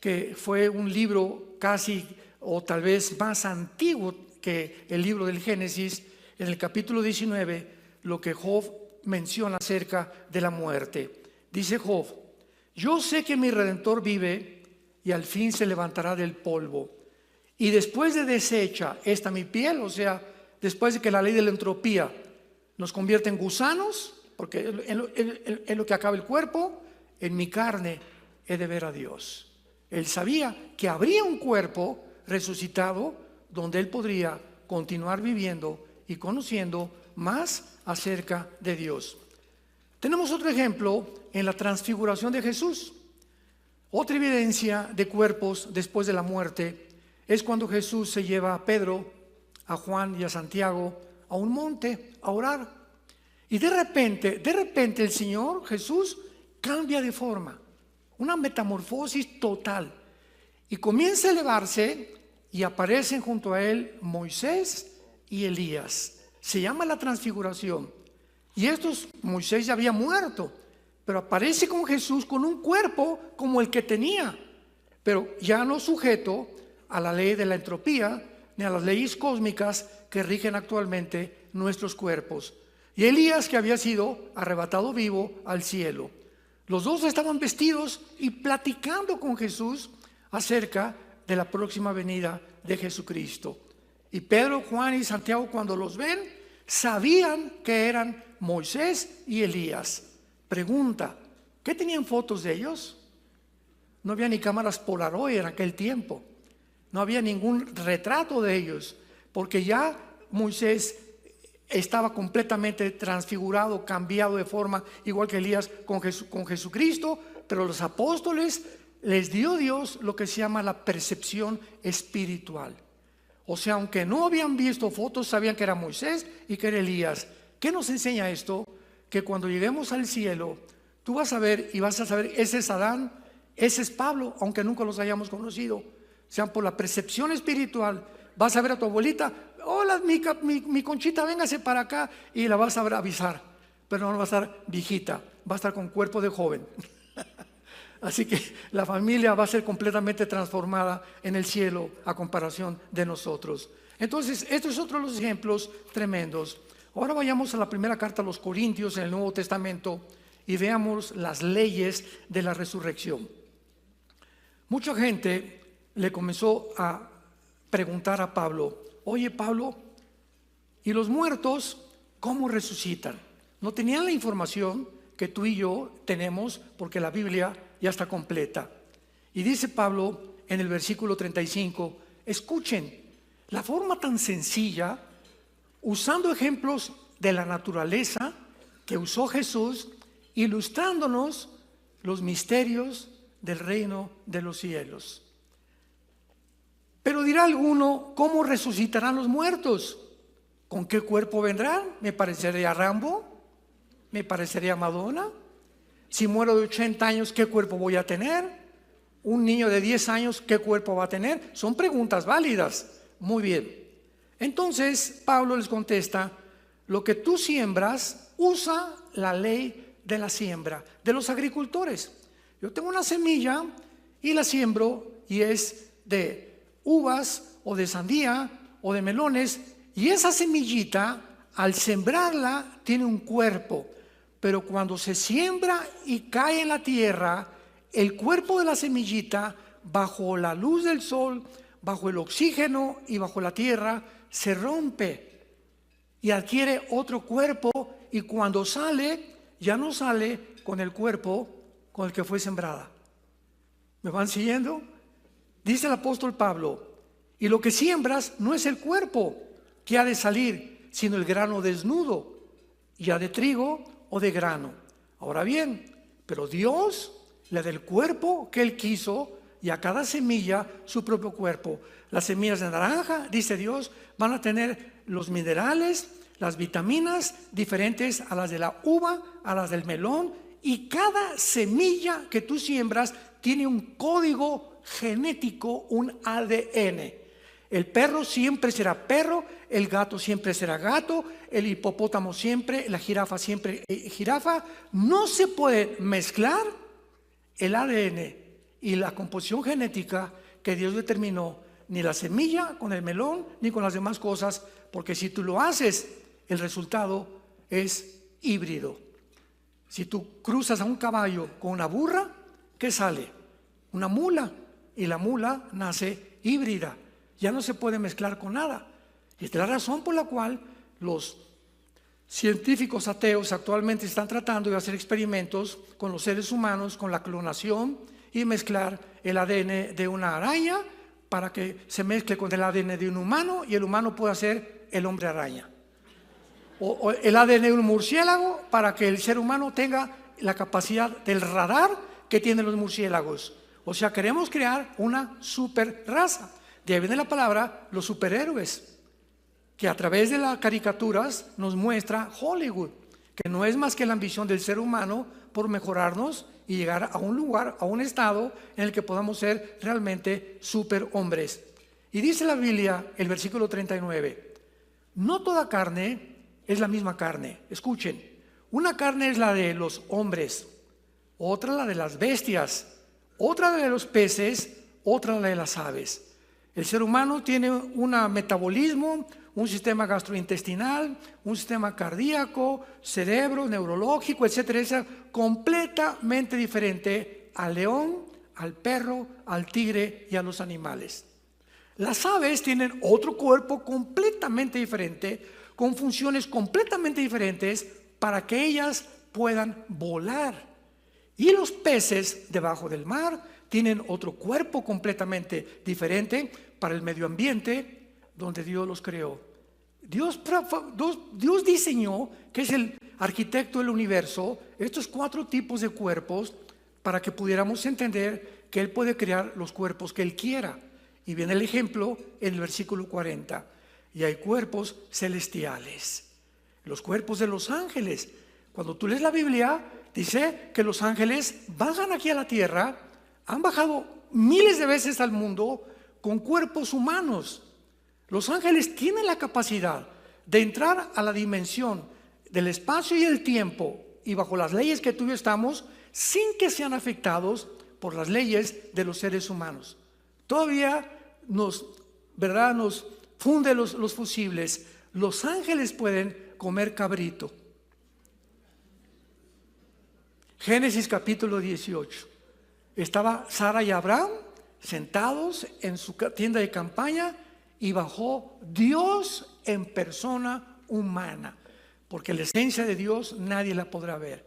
que fue un libro casi o tal vez más antiguo que el libro del Génesis. En el capítulo 19, lo que Job menciona acerca de la muerte. Dice Job, yo sé que mi Redentor vive y al fin se levantará del polvo. Y después de deshecha esta mi piel, o sea, después de que la ley de la entropía nos convierte en gusanos, porque es lo que acaba el cuerpo, en mi carne he de ver a Dios. Él sabía que habría un cuerpo resucitado donde él podría continuar viviendo y conociendo más acerca de Dios. Tenemos otro ejemplo en la transfiguración de Jesús. Otra evidencia de cuerpos después de la muerte es cuando Jesús se lleva a Pedro, a Juan y a Santiago a un monte a orar. Y de repente el Señor Jesús cambia de forma, una metamorfosis total, y comienza a elevarse y aparecen junto a él Moisés y Elías. Se llama la transfiguración. Y Moisés ya había muerto, pero aparece con Jesús con un cuerpo como el que tenía, pero ya no sujeto a la ley de la entropía ni a las leyes cósmicas que rigen actualmente nuestros cuerpos. Y Elías, que había sido arrebatado vivo al cielo. Los dos estaban vestidos y platicando con Jesús acerca de la próxima venida de Jesucristo. Y Pedro, Juan y Santiago, cuando los ven, sabían que eran Moisés y Elías. Pregunta: ¿qué tenían fotos de ellos? No había ni cámaras Polaroid en aquel tiempo. No había ningún retrato de ellos, porque ya Moisés estaba completamente transfigurado, cambiado de forma, igual que Elías con Jesucristo. Pero los apóstoles les dio Dios lo que se llama la percepción espiritual. O sea, aunque no habían visto fotos, sabían que era Moisés y que era Elías. ¿Qué nos enseña esto? Que cuando lleguemos al cielo, tú vas a ver y vas a saber: ese es Adán, ese es Pablo, aunque nunca los hayamos conocido. O sea, por la percepción espiritual, vas a ver a tu abuelita: hola, mi Conchita, véngase para acá, y la vas a avisar. Pero no va a estar viejita, va a estar con cuerpo de joven. Así que la familia va a ser completamente transformada en el cielo a comparación de nosotros. Entonces, esto es otro de los ejemplos tremendos. Ahora vayamos a la primera carta a los Corintios en el Nuevo Testamento y veamos las leyes de la resurrección. Mucha gente le comenzó a preguntar a Pablo: oye, Pablo, ¿y los muertos cómo resucitan? No tenían la información que tú y yo tenemos, porque la Biblia ya está completa. Y dice Pablo en el versículo 35, escuchen la forma tan sencilla, usando ejemplos de la naturaleza que usó Jesús, ilustrándonos los misterios del reino de los cielos. Pero dirá alguno: ¿cómo resucitarán los muertos? ¿Con qué cuerpo vendrán? ¿Me parecería Rambo? ¿Me parecería Madonna? Si muero de 80 años, ¿qué cuerpo voy a tener? Un niño de 10 años, ¿qué cuerpo va a tener? Son preguntas válidas. Muy bien. Entonces Pablo les contesta: lo que tú siembras, usa la ley de la siembra de los agricultores. Yo tengo una semilla y la siembro, y es de uvas o de sandía o de melones, y esa semillita, al sembrarla, tiene un cuerpo. Pero cuando se siembra y cae en la tierra, el cuerpo de la semillita, bajo la luz del sol, bajo el oxígeno y bajo la tierra, se rompe y adquiere otro cuerpo, y cuando sale, ya no sale con el cuerpo con el que fue sembrada. ¿Me van siguiendo? Dice el apóstol Pablo: y lo que siembras no es el cuerpo que ha de salir, sino el grano desnudo, ya de trigo o de grano. Ahora bien, pero Dios le da el cuerpo que Él quiso, y a cada semilla su propio cuerpo. Las semillas de naranja, dice Dios, van a tener los minerales, las vitaminas diferentes a las de la uva, a las del melón, y cada semilla que tú siembras tiene un código genético, un ADN. El perro siempre será perro, el gato siempre será gato, el hipopótamo siempre, la jirafa siempre jirafa. No se puede mezclar el ADN y la composición genética que Dios determinó, ni la semilla con el melón, ni con las demás cosas, porque si tú lo haces, el resultado es híbrido. Si tú cruzas a un caballo con una burra, ¿qué sale? Una mula, y la mula nace híbrida. Ya no se puede mezclar con nada. Y esta es la razón por la cual los científicos ateos actualmente están tratando de hacer experimentos con los seres humanos, con la clonación, y mezclar el ADN de una araña para que se mezcle con el ADN de un humano, y el humano pueda ser el hombre araña. O el ADN de un murciélago para que el ser humano tenga la capacidad del radar que tienen los murciélagos. O sea, queremos crear una super raza. De ahí viene la palabra los superhéroes, que a través de las caricaturas nos muestra Hollywood, que no es más que la ambición del ser humano por mejorarnos y llegar a un lugar, a un estado en el que podamos ser realmente superhombres. Y dice la Biblia, el versículo 39, no toda carne es la misma carne. Escuchen, una carne es la de los hombres, otra la de las bestias, otra la de los peces, otra la de las aves. El ser humano tiene un metabolismo, un sistema gastrointestinal, un sistema cardíaco, cerebro, neurológico, etcétera, completamente diferente al león, al perro, al tigre y a los animales. Las aves tienen otro cuerpo completamente diferente, con funciones completamente diferentes para que ellas puedan volar. Y los peces debajo del mar tienen otro cuerpo completamente diferente para el medio ambiente donde Dios los creó. Dios diseñó, que es el arquitecto del universo, estos 4 tipos de cuerpos para que pudiéramos entender que Él puede crear los cuerpos que Él quiera. Y viene el ejemplo en el versículo 40. Y hay cuerpos celestiales, los cuerpos de los ángeles. Cuando tú lees la Biblia, dice que los ángeles bajan aquí a la tierra, han bajado miles de veces al mundo con cuerpos humanos. Los ángeles tienen la capacidad de entrar a la dimensión del espacio y el tiempo y bajo las leyes que tú y yo estamos, sin que sean afectados por las leyes de los seres humanos. Todavía nos funde los fusibles. Los ángeles pueden comer cabrito. Génesis capítulo 18. Estaba Sara y Abraham sentados en su tienda de campaña y bajó Dios en persona humana, porque la esencia de Dios nadie la podrá ver.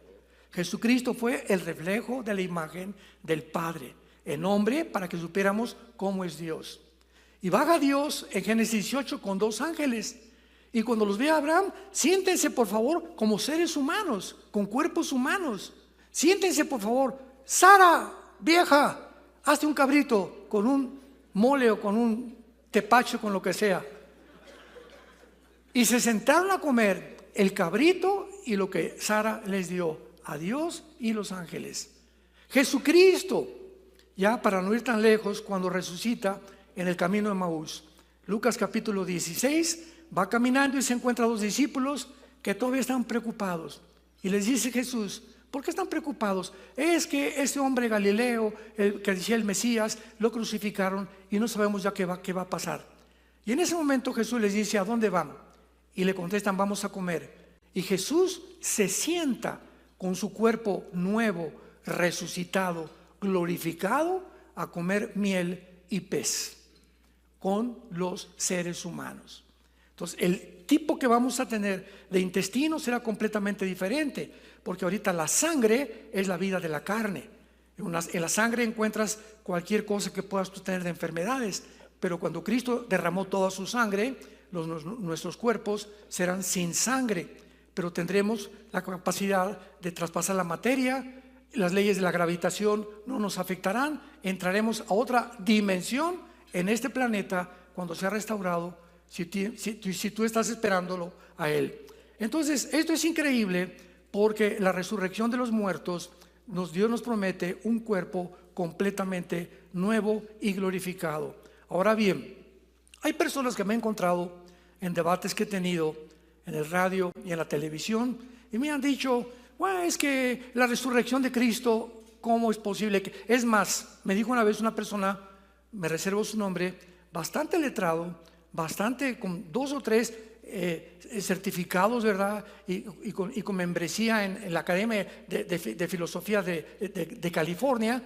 Jesucristo fue el reflejo de la imagen del Padre en hombre, para que supiéramos cómo es Dios. Y baja Dios en Génesis 18 con 2 ángeles. Y cuando los ve a Abraham, siéntense por favor como seres humanos, con cuerpos humanos. Siéntense por favor. Sara, vieja, hazte un cabrito con un mole o con un tepache, con lo que sea. Y se sentaron a comer el cabrito y lo que Sara les dio a Dios y los ángeles. Jesucristo, ya para no ir tan lejos, cuando resucita en el camino de Maús, Lucas capítulo 16, va caminando y se encuentra a 2 discípulos que todavía están preocupados. Y les dice Jesús: ¿por qué están preocupados? Es que este hombre Galileo, el que decía el Mesías, lo crucificaron y no sabemos ya qué va a pasar. Y en ese momento Jesús les dice: ¿a dónde van? Y le contestan: vamos a comer. Y Jesús se sienta con su cuerpo nuevo, resucitado, glorificado, a comer miel y pez con los seres humanos. Entonces el tipo que vamos a tener de intestino será completamente diferente, porque ahorita la sangre es la vida de la carne. En la sangre encuentras cualquier cosa que puedas tú tener de enfermedades, pero cuando Cristo derramó toda su sangre, nuestros cuerpos serán sin sangre, pero tendremos la capacidad de traspasar la materia. Las leyes de la gravitación no nos afectarán, entraremos a otra dimensión en este planeta cuando sea restaurado, si tú estás esperándolo a Él. Entonces esto es increíble, porque la resurrección de los muertos, Dios nos promete un cuerpo completamente nuevo y glorificado. Ahora bien, hay personas que me he encontrado en debates que he tenido en el radio y en la televisión, y me han dicho: bueno, es que la resurrección de Cristo, ¿cómo es posible? Es más, me dijo una vez una persona, me reservo su nombre, bastante letrado, bastante con 2 o 3 certificados, ¿verdad? Y con membresía en la Academia de Filosofía de California,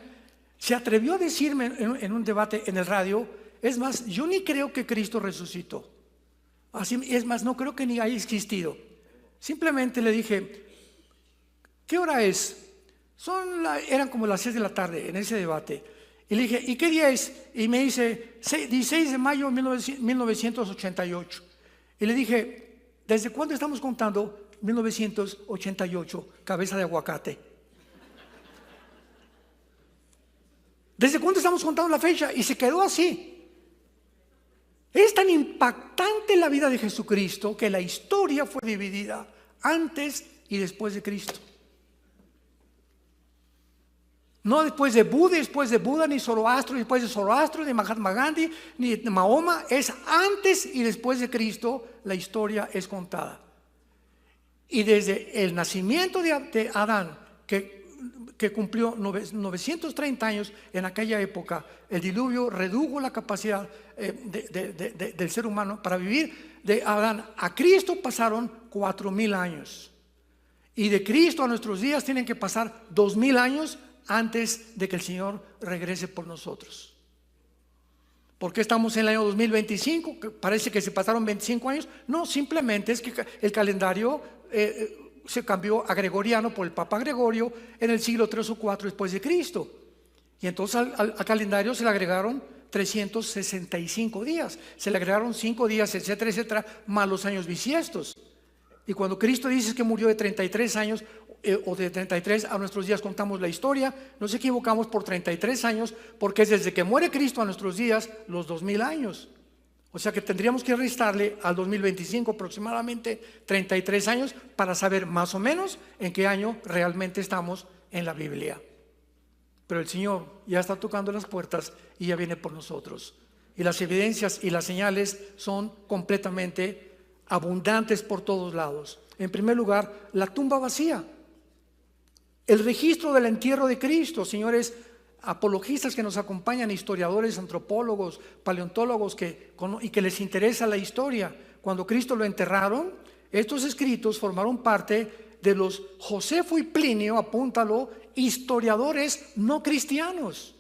se atrevió a decirme en un debate en el radio: es más, yo ni creo que Cristo resucitó. Así, es más, no creo que ni haya existido. Simplemente le dije: ¿qué hora es? Eran como las 6 de la tarde en ese debate. Y le dije: ¿y qué día es? Y me dice: 16 de mayo de 1988. Y le dije: ¿desde cuándo estamos contando 1988, cabeza de aguacate? ¿Desde cuándo estamos contando la fecha? Y se quedó así. Es tan impactante la vida de Jesucristo que la historia fue dividida antes y después de Cristo. No después de Buda, ni Zoroastro, después de Zoroastro, ni Mahatma Gandhi, ni de Mahoma. Es antes y después de Cristo, la historia es contada. Y desde el nacimiento de Adán, que cumplió 930 años en aquella época, el diluvio redujo la capacidad del ser humano para vivir de Adán a Cristo pasaron 4000 años. Y de Cristo a nuestros días tienen que pasar 2000 años antes de que el Señor regrese por nosotros. ¿Por qué estamos en el año 2025? Que parece que se pasaron 25 años. No, simplemente es que el calendario se cambió a gregoriano por el Papa Gregorio en el siglo 3 o 4 después de Cristo. Y entonces al calendario se le agregaron 365 días. Se le agregaron 5 días, etcétera, etcétera, más los años bisiestos. Y cuando Cristo dice que murió de 33 años, o de 33 a nuestros días contamos la historia, nos equivocamos por 33 años, porque es desde que muere Cristo a nuestros días los 2000 años. O sea que tendríamos que restarle al 2025 aproximadamente 33 años para saber más o menos en qué año realmente estamos en la Biblia. Pero el Señor ya está tocando las puertas y ya viene por nosotros. Y las evidencias y las señales son completamente abundantes por todos lados. En primer lugar, la tumba vacía. El registro del entierro de Cristo, señores apologistas que nos acompañan, historiadores, antropólogos, paleontólogos y que les interesa la historia. Cuando Cristo lo enterraron, estos escritos formaron parte de los Josefo y Plinio, apúntalo, historiadores no cristianos.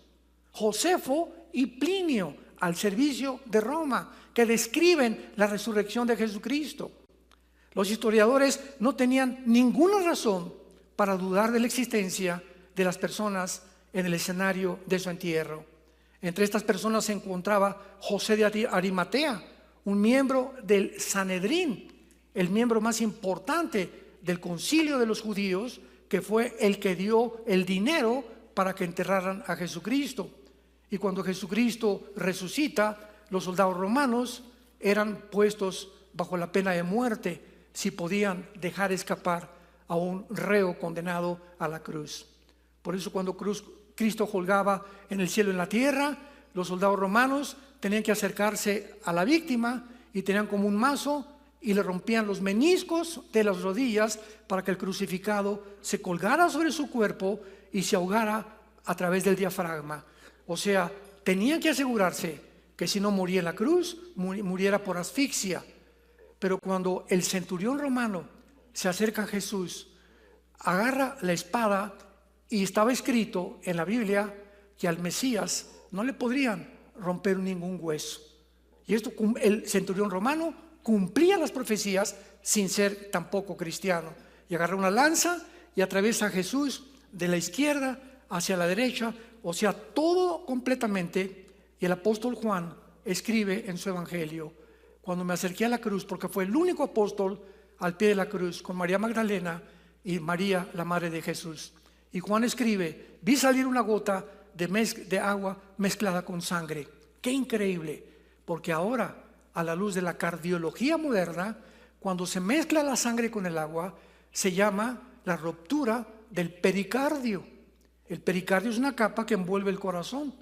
Josefo y Plinio, al servicio de Roma, que describen la resurrección de Jesucristo. Los historiadores no tenían ninguna razón para dudar de la existencia de las personas en el escenario de su entierro. Entre estas personas se encontraba José de Arimatea, un miembro del Sanedrín, el miembro más importante del concilio de los judíos, que fue el que dio el dinero para que enterraran a Jesucristo. Y cuando Jesucristo resucita, los soldados romanos eran puestos bajo la pena de muerte si podían dejar escapar a un reo condenado a la cruz. Por eso cuando Cristo colgaba en el cielo y en la tierra, los soldados romanos tenían que acercarse a la víctima y tenían como un mazo y le rompían los meniscos de las rodillas para que el crucificado se colgara sobre su cuerpo y se ahogara a través del diafragma. O sea, tenían que asegurarse que si no moría en la cruz, muriera por asfixia. Pero cuando el centurión romano se acerca a Jesús, agarra la espada, y estaba escrito en la Biblia que al Mesías no le podrían romper ningún hueso. Y esto, el centurión romano cumplía las profecías sin ser tampoco cristiano. Y agarra una lanza y atraviesa a Jesús de la izquierda hacia la derecha, o sea, todo completamente. Y el apóstol Juan escribe en su evangelio: cuando me acerqué a la cruz, porque fue el único apóstol al pie de la cruz, con María Magdalena y María, la madre de Jesús. Y Juan escribe: vi salir una gota de agua mezclada con sangre. Qué increíble, porque ahora, a la luz de la cardiología moderna, cuando se mezcla la sangre con el agua, se llama la ruptura del pericardio. El pericardio es una capa que envuelve el corazón.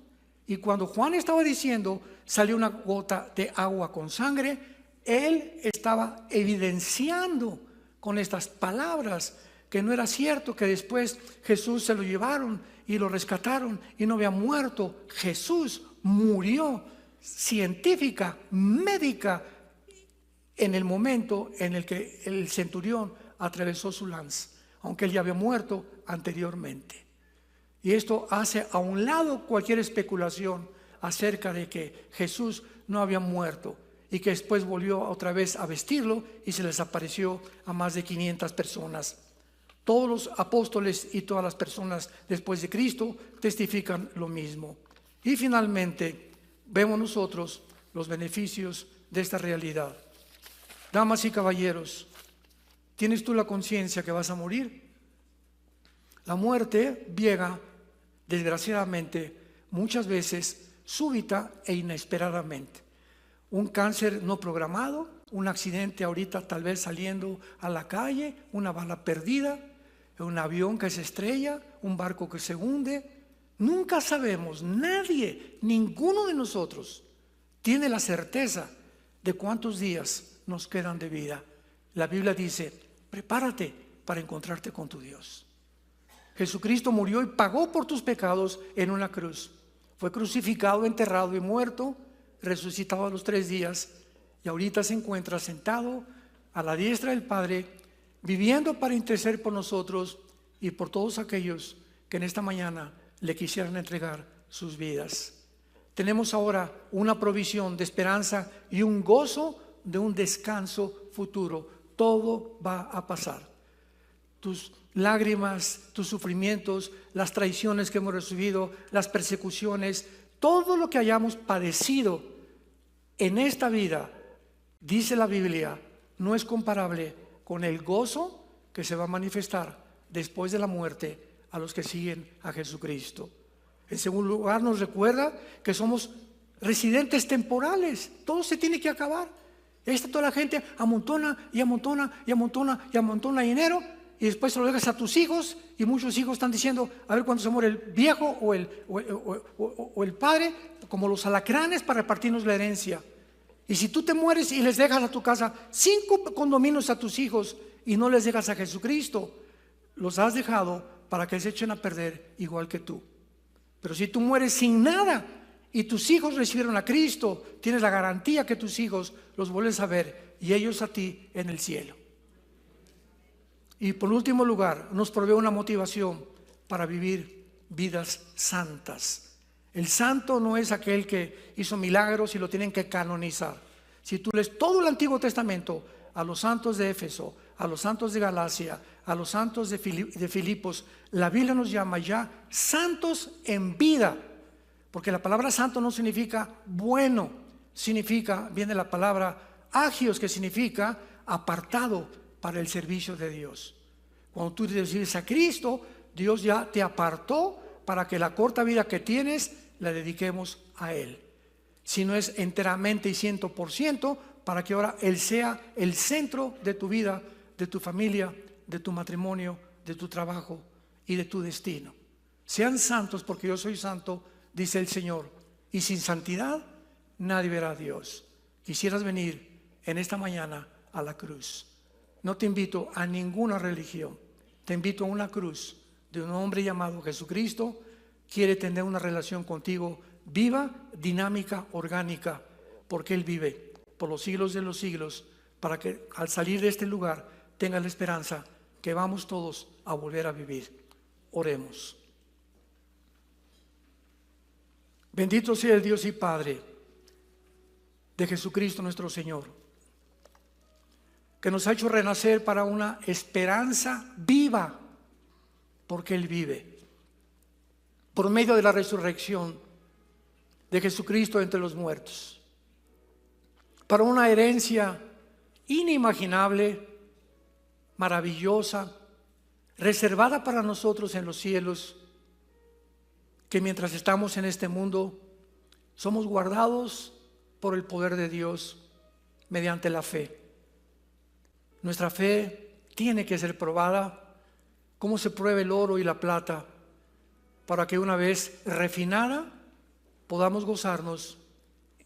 Y cuando Juan estaba diciendo salió una gota de agua con sangre, él estaba evidenciando con estas palabras que no era cierto, que después Jesús se lo llevaron y lo rescataron y no había muerto. Jesús murió científica, médica, en el momento en el que el centurión atravesó su lanza, aunque él ya había muerto anteriormente. Y esto hace a un lado cualquier especulación acerca de que Jesús no había muerto y que después volvió otra vez a vestirlo y se les apareció a más de 500 personas. Todos los apóstoles y todas las personas después de Cristo testifican lo mismo. Y finalmente vemos nosotros los beneficios de esta realidad. Damas y caballeros, ¿tienes tú la conciencia que vas a morir? La muerte llega, desgraciadamente, muchas veces súbita e inesperadamente. Un cáncer no programado, un accidente ahorita tal vez saliendo a la calle, una bala perdida, un avión que se estrella, un barco que se hunde. Nunca sabemos, nadie, ninguno de nosotros tiene la certeza de cuántos días nos quedan de vida. La Biblia dice: prepárate para encontrarte con tu Dios. Jesucristo murió y pagó por tus pecados en una cruz. Fue crucificado, enterrado y muerto, resucitado a los 3 días. y ahorita se encuentra sentado a la diestra del Padre, viviendo para interceder por nosotros y por todos aquellos que en esta mañana le quisieran entregar sus vidas. Tenemos ahora una provisión de esperanza y un gozo de un descanso futuro. Todo va a pasar. Tus lágrimas, tus sufrimientos, las traiciones que hemos recibido, las persecuciones, todo lo que hayamos padecido en esta vida, dice la Biblia, no es comparable con el gozo que se va a manifestar después de la muerte a los que siguen a Jesucristo. En segundo lugar, nos recuerda que somos residentes temporales. Todo se tiene que acabar. Toda la gente amontona y amontona y amontona y amontona dinero, y después se lo dejas a tus hijos, y muchos hijos están diciendo a ver cuándo se muere el viejo o el padre, como los alacranes, para repartirnos la herencia. Y si tú te mueres y les dejas a tu casa 5 condominios a tus hijos y no les dejas a Jesucristo, los has dejado para que se echen a perder igual que tú. Pero si tú mueres sin nada y tus hijos recibieron a Cristo, tienes la garantía que tus hijos los vuelves a ver y ellos a ti en el cielo. Y por último lugar, nos provee una motivación para vivir vidas santas. El santo no es aquel que hizo milagros y lo tienen que canonizar. Si tú lees todo el Antiguo Testamento, a los santos de Éfeso, a los santos de Galacia, a los santos de Filipos, la Biblia nos llama ya santos en vida, porque la palabra santo no significa bueno, viene la palabra agios, que significa apartado para el servicio de Dios. Cuando tú recibes a Cristo, Dios ya te apartó para que la corta vida que tienes la dediquemos a Él. Si no es enteramente y 100%, para que ahora Él sea el centro de tu vida, de tu familia, de tu matrimonio, de tu trabajo y de tu destino. Sean santos porque yo soy santo, dice el Señor, y sin santidad nadie verá a Dios. Quisieras venir en esta mañana a la cruz. No te invito a ninguna religión, te invito a una cruz de un hombre llamado Jesucristo. Quiere tener una relación contigo viva, dinámica, orgánica, porque Él vive por los siglos de los siglos, para que al salir de este lugar tenga la esperanza que vamos todos a volver a vivir. Oremos. Bendito sea el Dios y Padre de Jesucristo nuestro Señor, que nos ha hecho renacer para una esperanza viva, porque Él vive, por medio de la resurrección de Jesucristo entre los muertos, para una herencia inimaginable, maravillosa, reservada para nosotros en los cielos, que mientras estamos en este mundo somos guardados por el poder de Dios mediante la fe. Nuestra fe tiene que ser probada como se prueba el oro y la plata, para que una vez refinada podamos gozarnos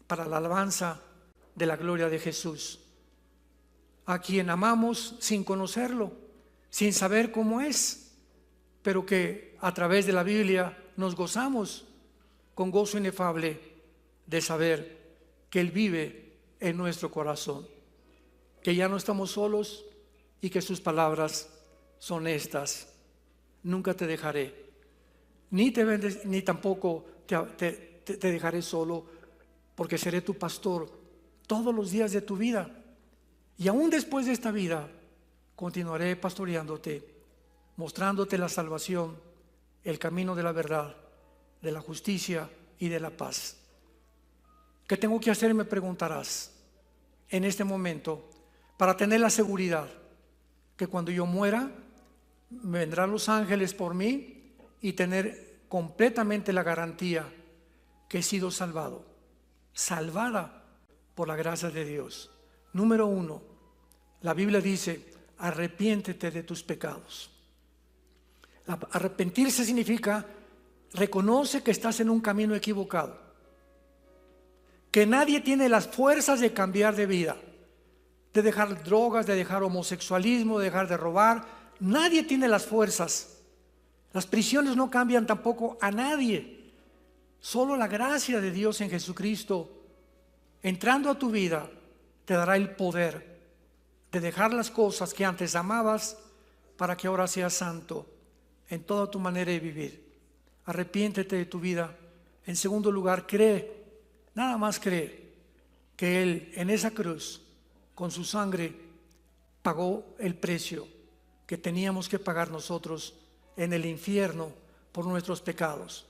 para la alabanza de la gloria de Jesús, a quien amamos sin conocerlo, sin saber cómo es, pero que a través de la Biblia nos gozamos con gozo inefable de saber que Él vive en nuestro corazón, que ya no estamos solos y que sus palabras son estas: nunca te dejaré, ni tampoco te dejaré solo, porque seré tu pastor todos los días de tu vida, y aún después de esta vida continuaré pastoreándote, mostrándote la salvación, el camino de la verdad, de la justicia y de la paz. ¿Qué tengo que hacer? Me preguntarás en este momento para tener la seguridad que cuando yo muera vendrán los ángeles por mí y tener completamente la garantía que he sido salvado, salvada por la gracia de Dios. Número 1, la Biblia dice: arrepiéntete de tus pecados. Arrepentirse significa reconoce que estás en un camino equivocado, que nadie tiene las fuerzas de cambiar de vida, de dejar drogas, de dejar homosexualismo, de dejar de robar. Nadie tiene las fuerzas. Las prisiones no cambian tampoco a nadie. Solo la gracia de Dios en Jesucristo entrando a tu vida te dará el poder de dejar las cosas que antes amabas para que ahora seas santo en toda tu manera de vivir. Arrepiéntete de tu vida. En segundo lugar, cree, nada más cree, que Él en esa cruz, con su sangre, pagó el precio que teníamos que pagar nosotros en el infierno por nuestros pecados.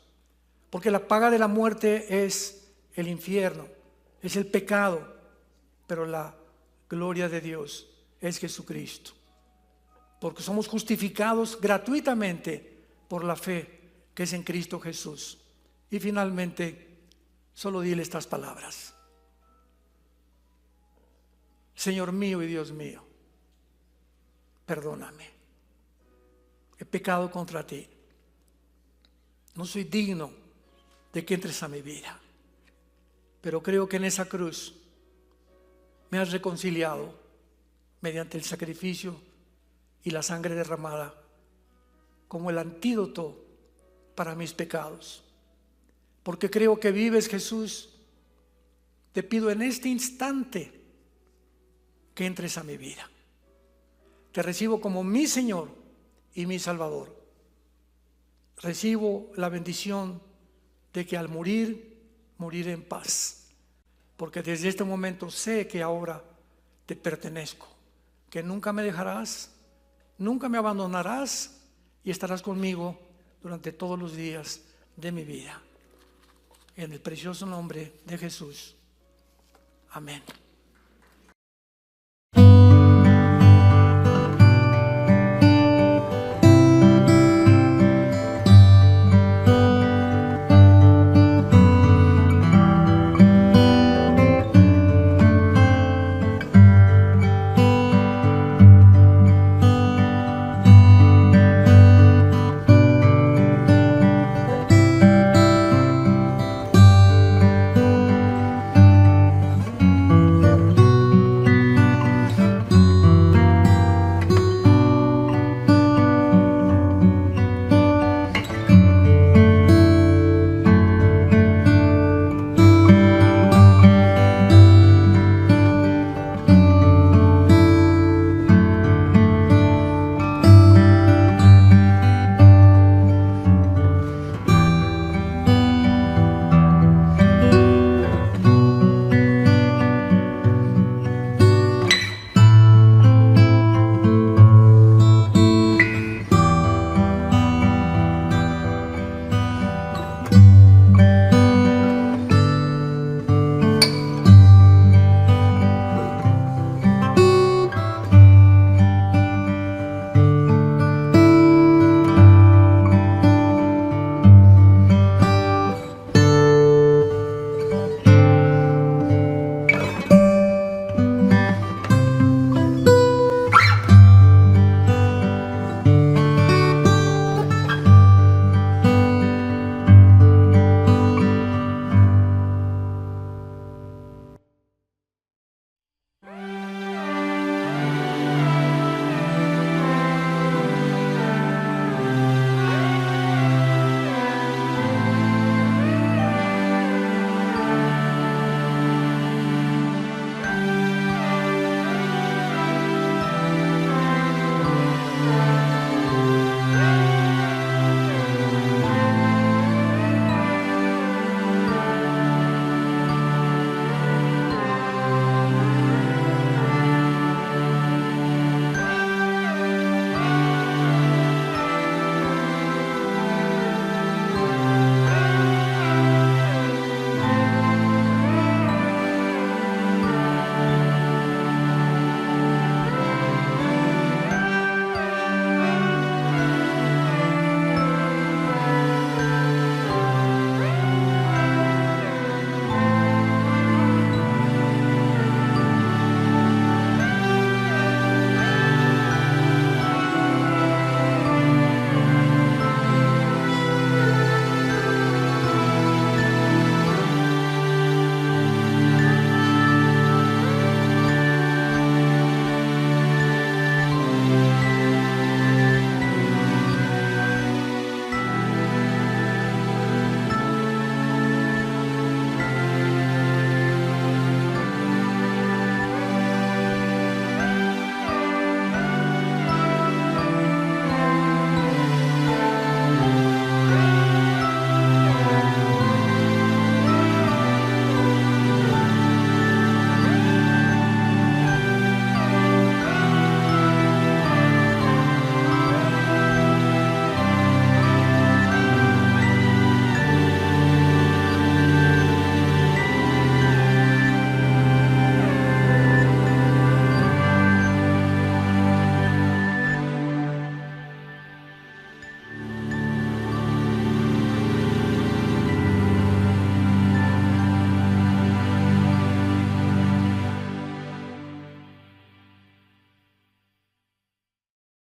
Porque la paga de la muerte es el infierno, es el pecado, pero la gloria de Dios es Jesucristo. Porque somos justificados gratuitamente por la fe que es en Cristo Jesús. Y finalmente, solo dile estas palabras: Señor mío y Dios mío, perdóname. He pecado contra ti. No soy digno de que entres a mi vida, pero creo que en esa cruz me has reconciliado mediante el sacrificio y la sangre derramada como el antídoto para mis pecados. Porque creo que vives, Jesús, te pido en este instante que entres a mi vida. Te recibo como mi Señor y mi Salvador. Recibo la bendición de que al morir, moriré en paz. Porque desde este momento sé que ahora te pertenezco, que nunca me dejarás, nunca me abandonarás y estarás conmigo durante todos los días de mi vida. En el precioso nombre de Jesús. Amén.